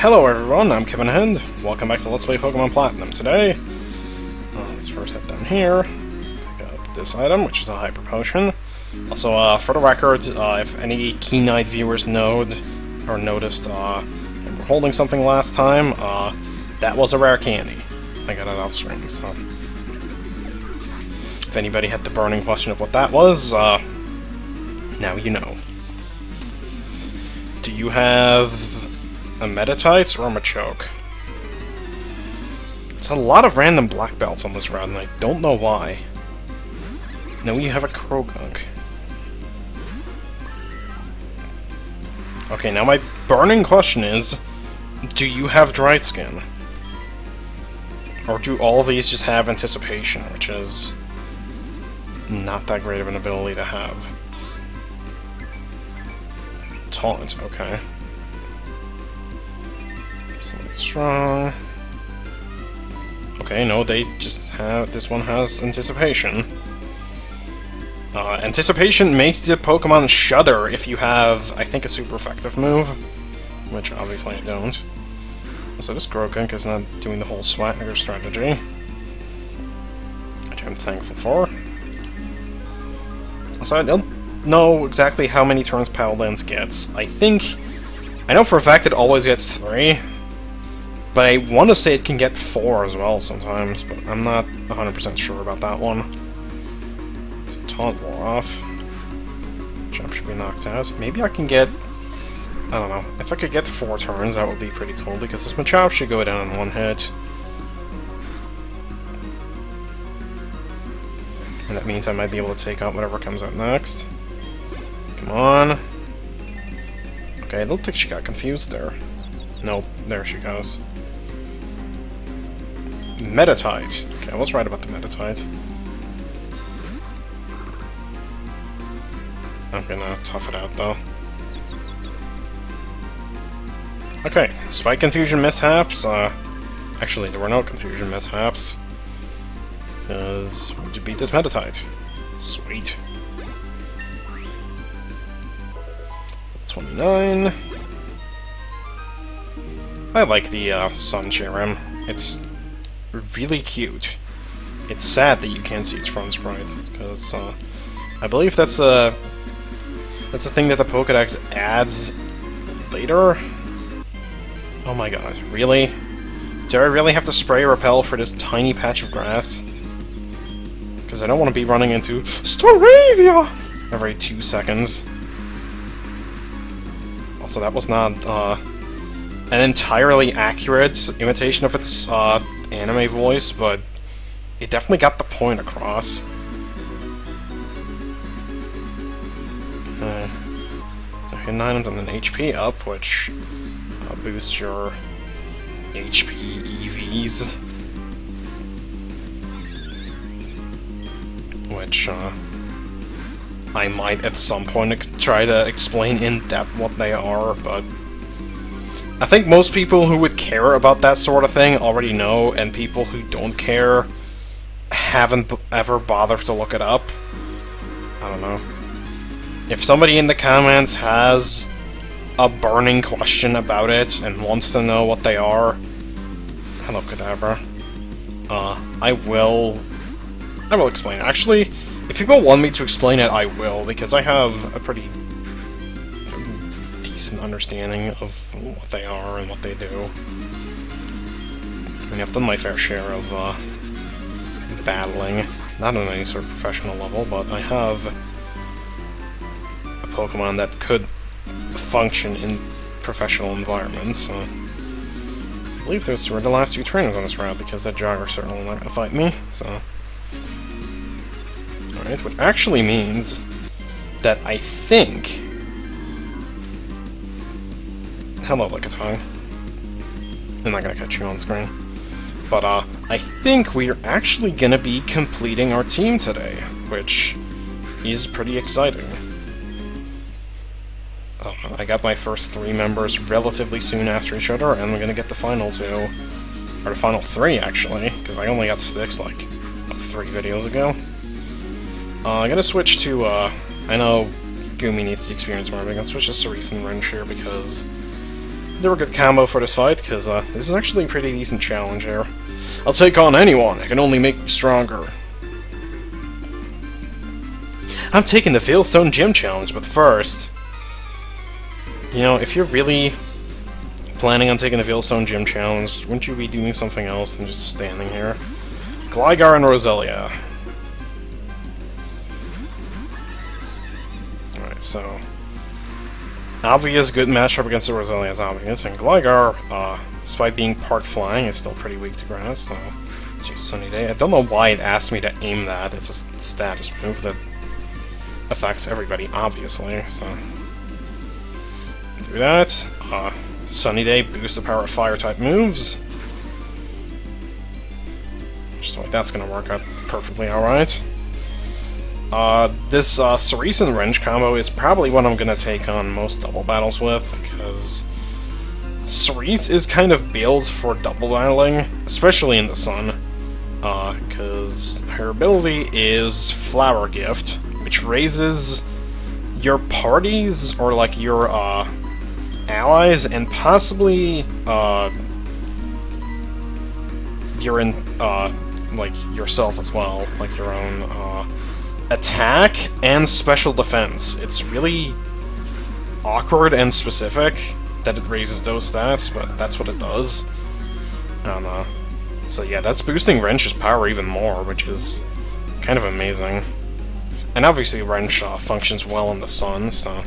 Hello everyone, I'm Kevin and welcome back to Let's Play Pokemon Platinum. Today, let's first head down here, pick up this item, which is a Hyper Potion. Also, for the record, if any keen-eyed viewers noticed, and were holding something last time, that was a rare candy. I got it off screen, so... If anybody had the burning question of what that was, now you know. Do you have a Meditite or a Machoke? There's a lot of random black belts on this route, and I don't know why. No, you have a Krogunk. Okay, now my burning question is, do you have Dried Skin? Or do all of these just have Anticipation, which is not that great of an ability to have? Taunt, okay. Slightly strong. Okay, no, they just have... This one has Anticipation. Anticipation makes the Pokemon shudder if you have, I think, a super effective move. Which, obviously, I don't. So this Krogunk is not doing the whole Swagger strategy. Which I'm thankful for. Also, I don't know exactly how many turns Paladins gets. I know for a fact it always gets 3. But I want to say it can get 4 as well sometimes, but I'm not 100% sure about that one. So Taunt wore off. Jump should be knocked out. Maybe I can get... I don't know. If I could get 4 turns, that would be pretty cool, because this Machop should go down in 1 hit. And that means I might be able to take out whatever comes out next. Come on. Okay, I don't think she got confused there. Nope, there she goes. Meditite. Okay, I was right about the Meditite. I'm gonna tough it out, though. Okay, despite confusion mishaps, actually, there were no confusion mishaps. Because we just beat this Meditite. Sweet. 29. I like the Sun Cherrim. It's really cute. It's sad that you can't see its front sprite, because I believe that's a thing that the Pokédex adds later. Oh my god, really? Do I really have to spray repel for this tiny patch of grass? Because I don't want to be running into Staravia every 2 seconds. Also, that was not an entirely accurate imitation of its anime voice, but it definitely got the point across. Okay. So hidden items and an HP up, which boosts your HP EVs. Which I might at some point try to explain in depth what they are, but I think most people who would care about that sort of thing already know, and people who don't care haven't ever bothered to look it up. I don't know. If somebody in the comments has a burning question about it and wants to know what they are, hello Kadabra, I will explain it. Actually, if people want me to explain it, I will, because I have a pretty decent understanding of what they are and what they do. I mean, I've done my fair share of battling, not on any sort of professional level, but I have a Pokemon that could function in professional environments, so I believe those two are the last 2 trainers on this route, because that Jogger's certainly not gonna fight me, so... Alright, which actually means that I think... Hello, look, it's fine. I'm not gonna catch you on screen. But, I think we're actually gonna be completing our team today, which is pretty exciting. I got my first 3 members relatively soon after each other, and we're gonna get the final 2. Or the final 3, actually, because I only got 6, like, 3 videos ago. I'm gonna switch to, I know Gumi needs the experience more, but I'm gonna switch to Cerise and Wrench here, because they were a good combo for this fight, because this is actually a pretty decent challenge here. I'll take on anyone, I can only make you stronger. I'm taking the Veilstone Gym Challenge, but first... You know, if you're really planning on taking the Veilstone Gym Challenge, wouldn't you be doing something else than just standing here? Gligar and Roselia. Alright, so... Obvious good matchup against the Roselia is obvious, and Gligar, despite being part flying, is still pretty weak to grass, so... Let's use Sunny Day. I don't know why it asked me to aim that, it's a status move that affects everybody, obviously, so... Do that. Sunny Day boosts the power of Fire-type moves. Just like that's gonna work out perfectly alright. This Cerise and Wrench combo is probably what I'm gonna take on most double battles with, because Cerise is kind of built for double battling, especially in the sun, because her ability is Flower Gift, which raises your parties, or like your allies, and possibly like yourself as well, like your own attack and special defense. It's really awkward and specific that it raises those stats, but that's what it does. And so yeah, that's boosting Wrench's power even more, which is kind of amazing. And obviously Wrench functions well in the sun, so...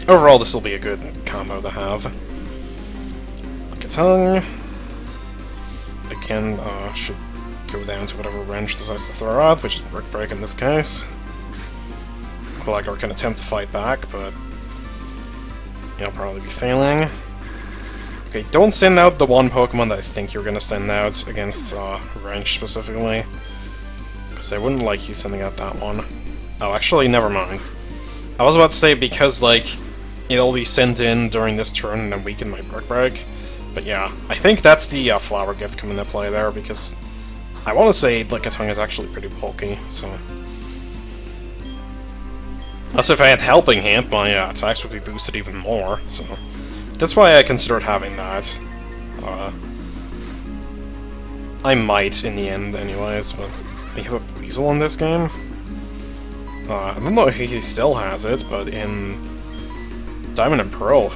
Overall, this will be a good combo to have. Like a tongue. Again, should go down to whatever Wrench decides to throw out, which is Brick Break in this case. Gligar can attempt to fight back, but he'll probably be failing. Okay, don't send out the one Pokemon that I think you're gonna send out against Wrench specifically. Because I wouldn't like you sending out that one. Oh, actually, never mind. I was about to say, because, like, it'll be sent in during this turn and then weaken my Brick Break. But yeah, I think that's the Flower Gift coming into play there, because I want to say Lickitung is actually pretty bulky, so... Also, if I had Helping Hand, my attacks would be boosted even more, so... That's why I considered having that. I might in the end, anyways, but... We have a Weasel in this game? I don't know if he still has it, but in Diamond and Pearl,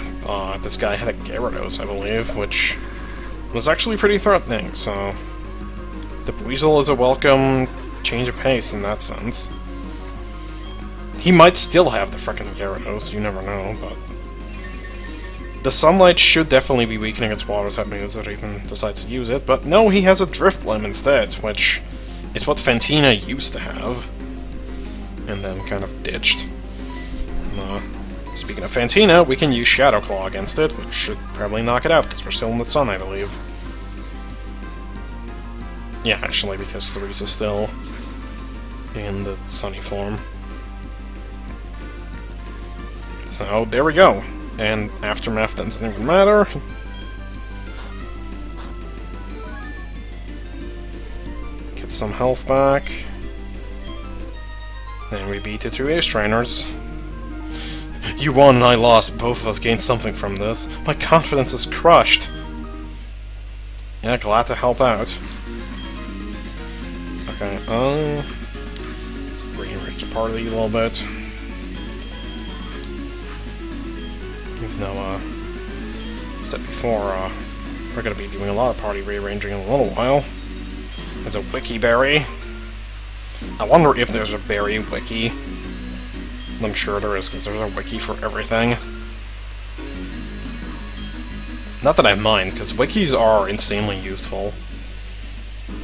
this guy had a Gyarados, I believe, which was actually pretty threatening, so... The Weasel is a welcome change of pace in that sense. He might still have the frickin' Gyarados, you never know, but... The Sunlight should definitely be weakening its Water-type moves if it even decides to use it, but no, he has a Drifblim instead, which is what Fantina used to have, and then kind of ditched. Speaking of Fantina, we can use Shadow Claw against it, which should probably knock it out, because we're still in the sun, I believe. Yeah, actually, because Cerise is still in the sunny form. So, there we go. And Aftermath doesn't even matter. Get some health back. Then we beat the two Ace Trainers. You won and I lost, both of us gained something from this. My confidence is crushed. Yeah, glad to help out. Okay, let's re-enrich the party a little bit. Even though, said before, we're gonna be doing a lot of party rearranging in a little while. There's a Wiki Berry. I wonder if there's a Berry Wiki. I'm sure there is, because there's a wiki for everything. Not that I mind, because wikis are insanely useful.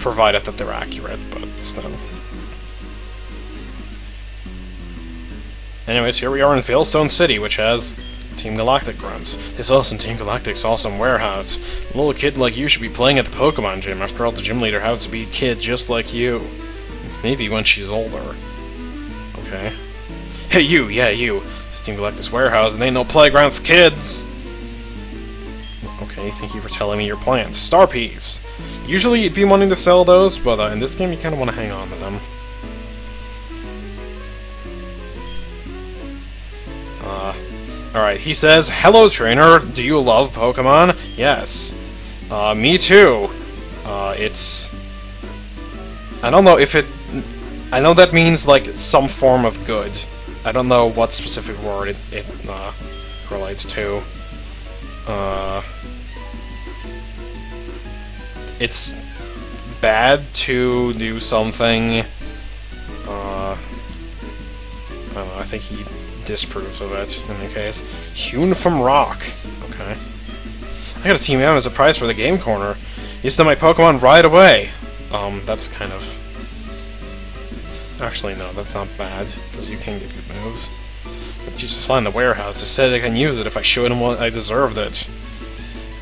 Provided that they're accurate, but still. Anyways, here we are in Veilstone City, which has Team Galactic runs. This awesome Team Galactic's awesome warehouse. A little kid like you should be playing at the Pokemon gym. After all, the gym leader happens to be a kid just like you. Maybe when she's older. Okay. Hey you, yeah you. This Team Galactic's warehouse and ain't no playground for kids. Okay, thank you for telling me your plans. Star Peas. Usually you'd be wanting to sell those, but in this game you kind of want to hang on to them. Alright, he says, "Hello, trainer. Do you love Pokemon?" Yes. Me too. It's... I don't know if it... I know that means, like, some form of good. I don't know what specific word it relates to. It's bad to do something... I don't know, I think he disproves of it, in any case. Hewn from rock. Okay. I got a Team M as a prize for the Game Corner. Used to my Pokemon right away. That's kind of... Actually, no, that's not bad, because you can get good moves. But you just find the warehouse. It said I can use it if I showed him what I deserved it.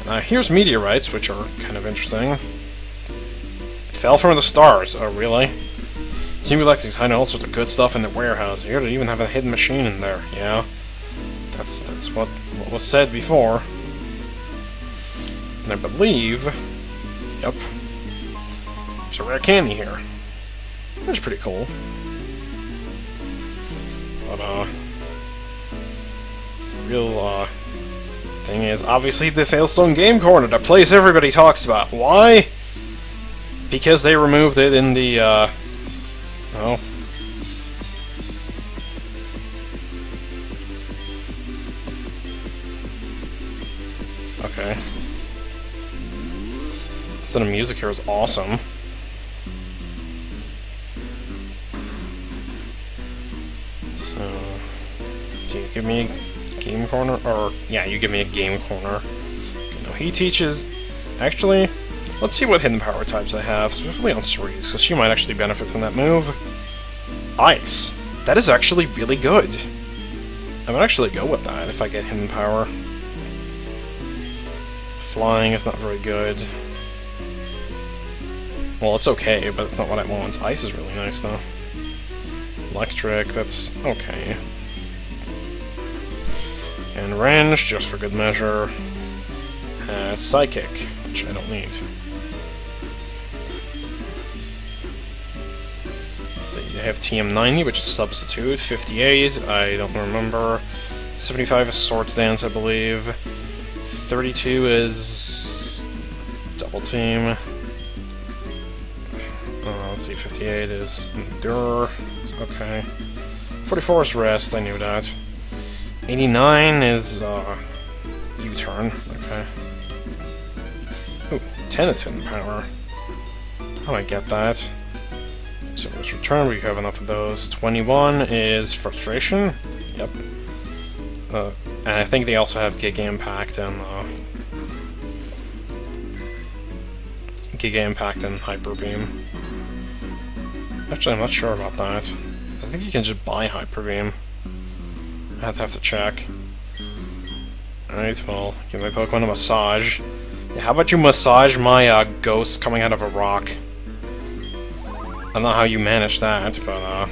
And here's meteorites, which are kind of interesting. It fell from the stars. Oh, really? Seems like there's kind of all sorts of good stuff in the warehouse. Here, they even have a hidden machine in there. Yeah, that's what was said before. And I believe, yep, there's a rare candy here. That's pretty cool. But the real thing is obviously the Veilstone Game Corner, the place everybody talks about. Why? Because they removed it in the oh. Okay. So the music here is awesome. So, do you give me a game corner? Or, yeah, you give me a game corner. Okay, no, he teaches... Actually, let's see what hidden power types I have, specifically on Cerise, because she might actually benefit from that move. Ice. That is actually really good. I would actually go with that if I get hidden power. Flying is not very good. Well, it's okay, but it's not what I want. Ice is really nice, though. Electric, that's okay. And range, just for good measure. Psychic, which I don't need. Let's see, you have TM90, which is substitute. 58, I don't remember. 75 is Swords Dance, I believe. 32 is Double Team. Let's see, 58 is Endure. Okay. 44 is Rest, I knew that. 89 is U-Turn. Okay. Ooh, 10 is Hidden Power. How do I get that? So let's return, we have enough of those. 21 is Frustration. Yep. And I think they also have Giga Impact and Hyper Beam. Actually, I'm not sure about that. I think you can just buy Hyper Beam. I'd have to check. Alright, well, give my Pokemon a massage. Yeah, how about you massage my ghost coming out of a rock? I don't know how you managed that, but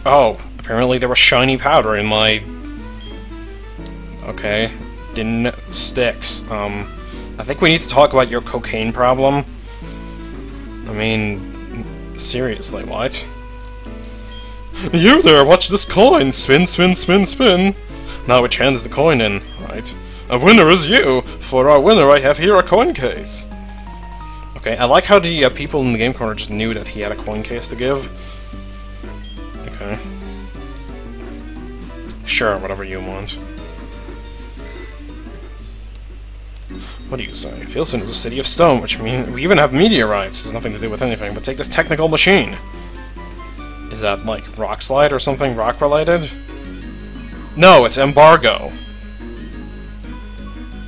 oh, apparently there was shiny powder in my... Okay, didn't sticks. I think we need to talk about your cocaine problem. I mean, seriously, what? You there, watch this coin! Spin, spin, spin, spin! Now which hand is the coin in? Right. A winner is you! For our winner I have here a coin case! Okay, I like how the people in the game corner just knew that he had a coin case to give. Okay. Sure, whatever you want. What do you say? Veilstone is a city of stone, which means we even have meteorites. It has nothing to do with anything, but take this technical machine. Is that, like, Rock Slide or something rock-related? No, it's Embargo.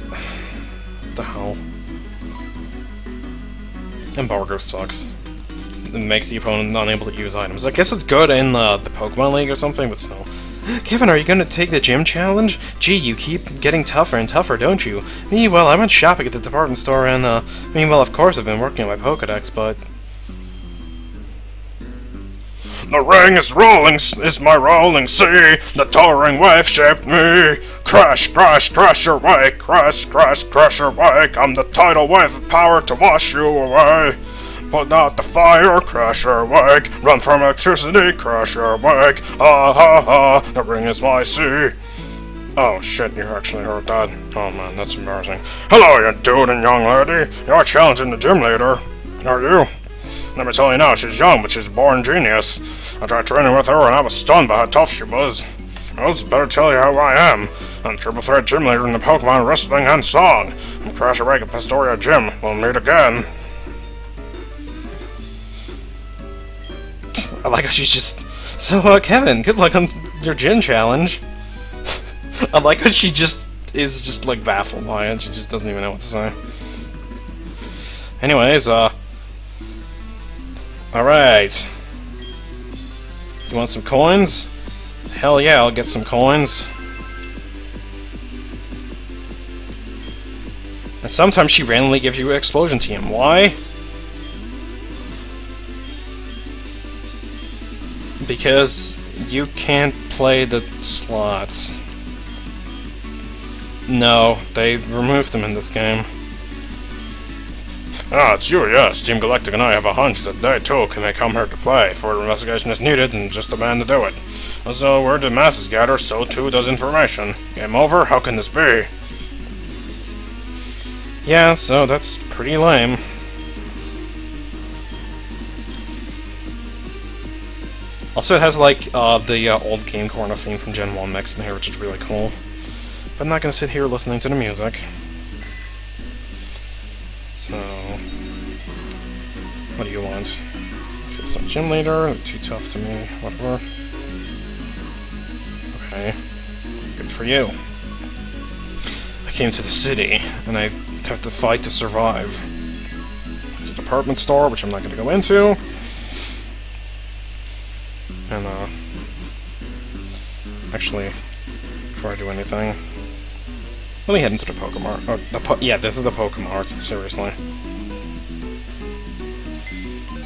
What the hell? Embargo sucks. It makes the opponent unable to use items. I guess it's good in the Pokemon League or something, but still. Kevin, are you going to take the gym challenge? Gee, you keep getting tougher and tougher, don't you? Me, well, I went shopping at the department store and, well, of course I've been working on my Pokédex, but... The ring is rolling, is my rolling sea. The towering wave shaped me. Crash, crash, crash your wake. Crash, crash, crash your wake. I'm the tidal wave of power to wash you away. Put out the fire, crash your wig. Run from electricity, crash your wig. Ha ha ha, the ring is my sea. Oh shit, you actually heard that. Oh man, that's embarrassing. Hello, you dude and young lady. You're challenging the gym leader. Are you? Let me tell you now, she's young, but she's a born genius. I tried training with her and I was stunned by how tough she was. I just better tell you how I am. I'm triple threat gym leader in the Pokemon wrestling and song. I'm Crash Awake at Pastoria Gym. We'll meet again. I like how she's just... So, Kevin, good luck on your gym challenge. I like how she just is just, like, baffled by it. She just doesn't even know what to say. Anyways, alright. You want some coins? Hell yeah, I'll get some coins. And sometimes she randomly gives you an explosion team. Why? Because you can't play the slots. No, they removed them in this game. Ah, it's you, yes. Team Galactic and I have a hunch that they too may come here to play. Further investigation is needed, and just a man to do it. So, where the masses gather, so too does information. Game over? How can this be? Yeah, so that's pretty lame. Also, it has, like, the old Game Corner theme from Gen 1 mixed in here, which is really cool. But I'm not gonna sit here listening to the music. So, what do you want? Feel some gym leader, too tough to me, whatever. Okay, good for you. I came to the city, and I have to fight to survive. There's a department store, which I'm not gonna go into. And, actually, before I do anything, let me head into the Pokemon. Oh, yeah, this is the Pokemon Arts, seriously.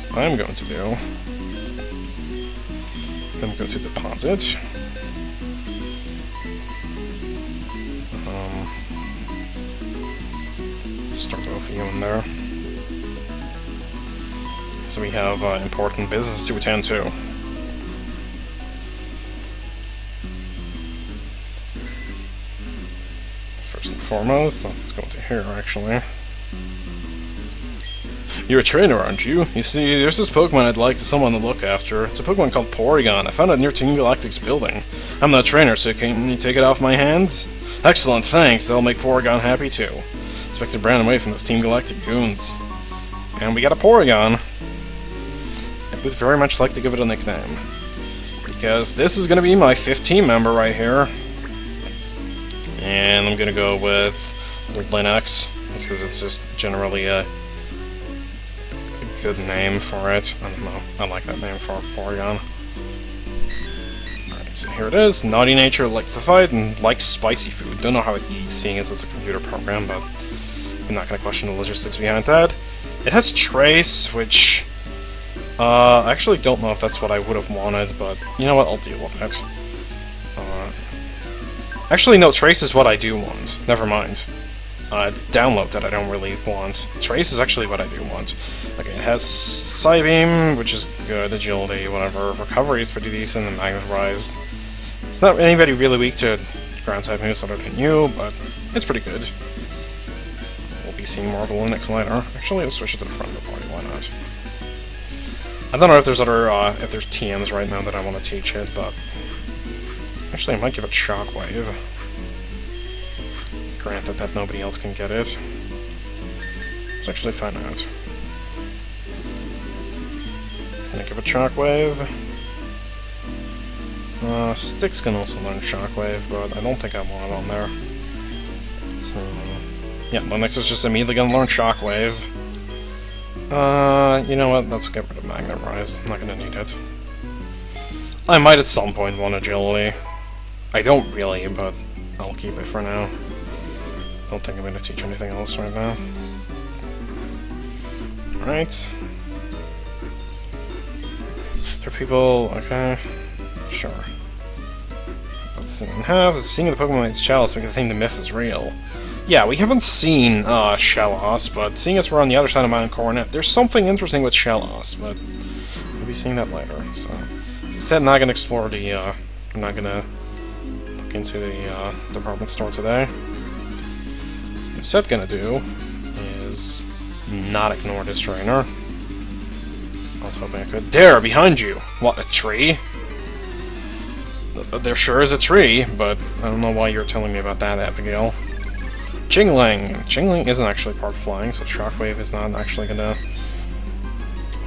What I'm going to do... I'm going to deposit. Start off you in there. So we have important business to attend to. First and foremost, let's go into here, actually. You're a trainer, aren't you? You see, there's this Pokemon I'd like someone to look after. It's a Pokemon called Porygon. I found it near Team Galactic's building. I'm not a trainer, so can you take it off my hands? Excellent, thanks. That'll make Porygon happy, too. Expect to brand away from those Team Galactic goons. And we got a Porygon. I would very much like to give it a nickname. Because this is going to be my 5th team member right here. And I'm gonna go with Linux, because it's just generally a good name for it. I don't know, I like that name for Porygon. Alright, so here it is. Naughty nature, likes to fight, and likes spicy food. Don't know how it eats, seeing as it's a computer program, but I'm not gonna question the logistics behind that. It has Trace, which... I actually don't know if that's what I would have wanted, but you know what, I'll deal with it. Actually, no, Trace is what I do want. Never mind. Download that I don't really want. Trace is actually what I do want. Okay, it has Psybeam, which is good, Agility, whatever. Recovery is pretty decent, and Magnetized. It's not anybody really weak to ground-type moves other than you, but it's pretty good. We'll be seeing more of the Linux later. Actually, let's switch it to the front of the party, why not? I don't know if there's other, if there's TMs right now that I want to teach it, but... Actually, I might give it Shockwave. Granted that nobody else can get it. Let's actually find out. Can I give it Shockwave? Styx can also learn Shockwave, but I don't think I want it on there. So... yeah, Linux is just immediately gonna learn Shockwave. You know what? Let's get rid of Magnetized. I'm not gonna need it. I might at some point want Agility. I don't really, but I'll keep it for now. Don't think I'm going to teach anything else right now. Alright. For people, okay. Sure. Let's see. Seeing the Pokemon Knight's chalice make the thing the myth is real. yeah, we haven't seen Shellos, but seeing as we're on the other side of Mount Coronet, there's something interesting with Shellos, but we'll be seeing that later. So instead, not gonna explore the. I'm not gonna look into the department store today. What I'm instead gonna do is not ignore this trainer. I was hoping I could. There, behind you! What, a tree? There sure is a tree, but I don't know why you're telling me about that, Abigail. Jingling! Jingling isn't actually part flying, so Shockwave is not actually gonna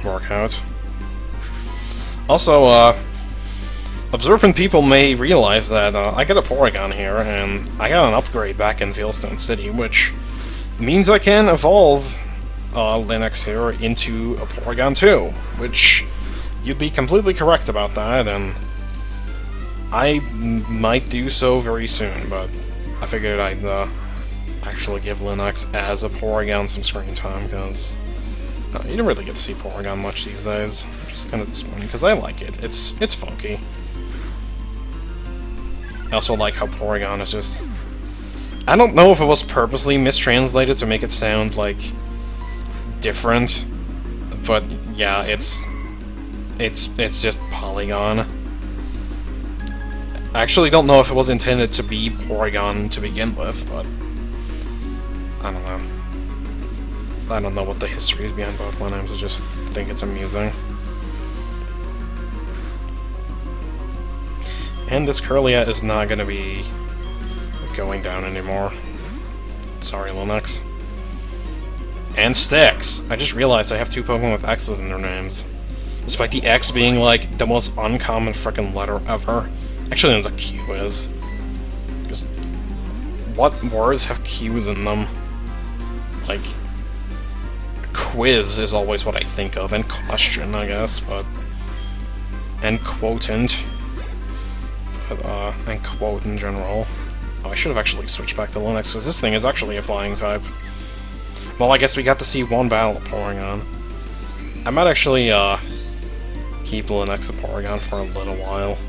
work out. Also, observant people may realize that I got a Porygon here, and I got an upgrade back in Veilstone City, which means I can evolve Linux here into a Porygon 2, which you'd be completely correct about that, and I might do so very soon, but I figured I'd actually give Linux as a Porygon some screen time, because you don't really get to see Porygon much these days, which is kind of disappointing, because I like it. It's funky. I also like how Porygon is just... I don't know if it was purposely mistranslated to make it sound, like, different, but yeah, it's just Polygon. I actually don't know if it was intended to be Porygon to begin with, but I don't know. I don't know what the history is behind both my names, I just think it's amusing. And this Curlia is not gonna be going down anymore. Sorry, Linux. And Styx! I just realized I have two Pokemon with X's in their names. Despite the X being, like, the most uncommon frickin' letter ever. Actually, no, the Q is. Because what words have Q's in them? Like, quiz is always what I think of, and question, I guess, but... and quotient. But, and quote in general. Oh, I should have actually switched back to Linux, because this thing is actually a flying type. Well, I guess we got to see one battle of Porygon. I might actually, keep Linux a Porygon for a little while.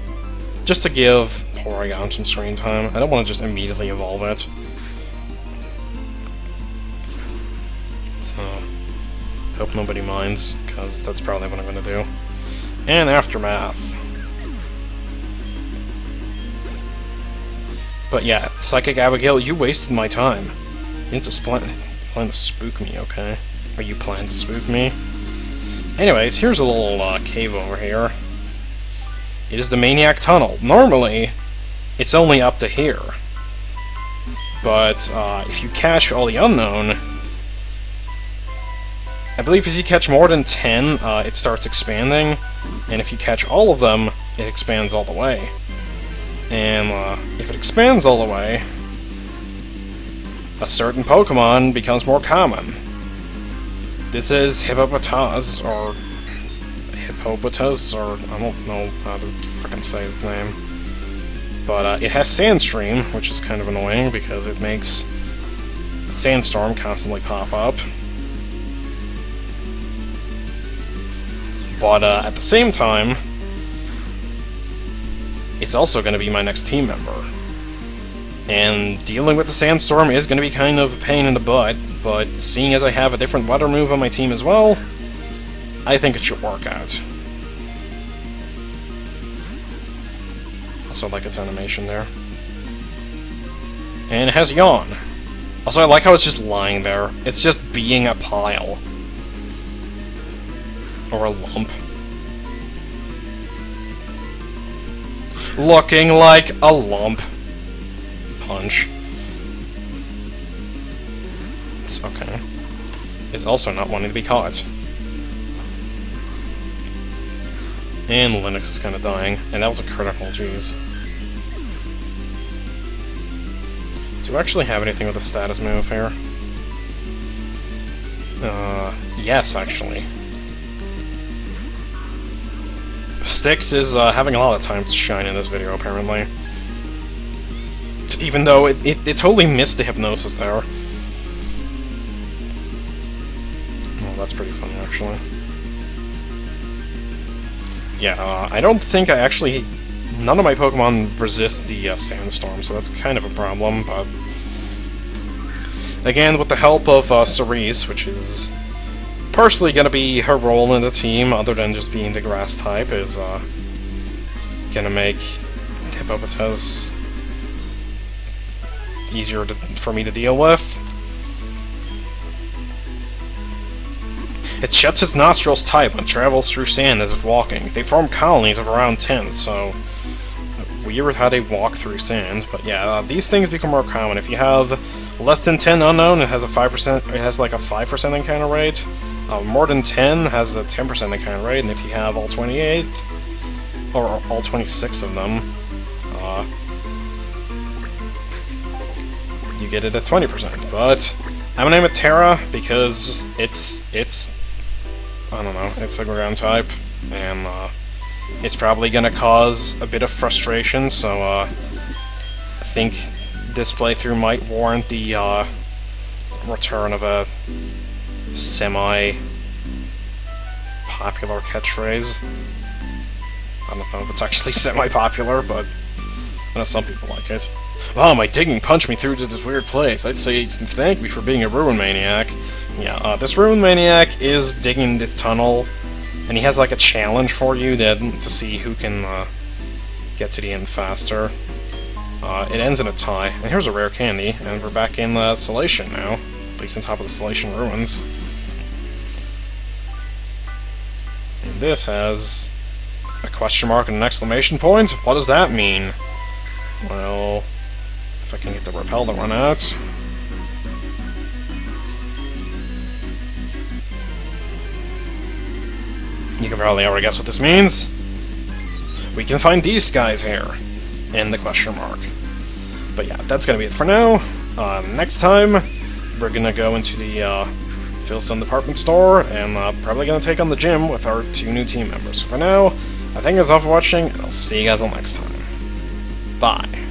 Just to give Porygon some screen time. I don't want to just immediately evolve it. So, hope nobody minds, because that's probably what I'm going to do. And Aftermath. But yeah, Psychic Abigail, you wasted my time. You just plan to spook me, okay? Or you plan to spook me? Anyways, here's a little cave over here. It is the Maniac Tunnel. Normally, it's only up to here. But if you catch all the unknown, I believe if you catch more than 10, it starts expanding, and if you catch all of them, it expands all the way. And if it expands all the way, a certain Pokemon becomes more common. This is Hippopotas, or Hippopotas, or I don't know how to frickin' say its name. But it has Sandstream, which is kind of annoying because it makes a Sandstorm constantly pop up. But at the same time, it's also going to be my next team member. And dealing with the Sandstorm is going to be kind of a pain in the butt, but seeing as I have a different weather move on my team as well, I think it should work out. Also, I like its animation there. And it has Yawn. Also, I like how it's just lying there. It's just being a pile. Or a lump. Looking like a lump. Punch. It's okay. It's also not wanting to be caught. And Linux is kind of dying. And that was a critical, jeez. Do I actually have anything with a status move here? Yes, actually. Styx is having a lot of time to shine in this video, apparently. Even though it totally missed the hypnosis there. Oh, that's pretty funny, actually. Yeah, I don't think I actually... None of my Pokemon resist the Sandstorm, so that's kind of a problem, but... Again, with the help of Cerise, which is partially going to be her role in the team, other than just being the grass type, is going to make Hippopotas easier for me to deal with. It shuts its nostrils tight when it travels through sand as if walking. They form colonies of around 10, so weird how they walk through sand. But yeah, these things become more common. If you have less than 10 unknown, it has a 5%. It has like a 5% encounter rate. More than 10 has a 10% encounter rate, and if you have all 28 or all 26 of them, you get it at 20%. But I'm gonna name it Terra because it's I don't know, it's a ground type, and it's probably gonna cause a bit of frustration, so I think this playthrough might warrant the return of a semi-popular catchphrase. I don't know if it's actually semi-popular, but I know some people like it. Wow, my digging punched me through to this weird place. I'd say you can thank me for being a ruin maniac. Yeah, this ruin maniac is digging this tunnel, and he has like a challenge for you then to see who can get to the end faster. It ends in a tie, and here's a rare candy, and we're back in Salation now, at least on top of the Salation ruins. And this has a question mark and an exclamation point. What does that mean? Well, if I can get the repel to run out. You can probably already guess what this means. We can find these guys here, and the question mark. But yeah, that's gonna be it for now. Next time, we're gonna go into the Veilstone department store, and probably gonna take on the gym with our 2 new team members. So for now, I thank you guys all for watching, and I'll see you guys all next time. Bye.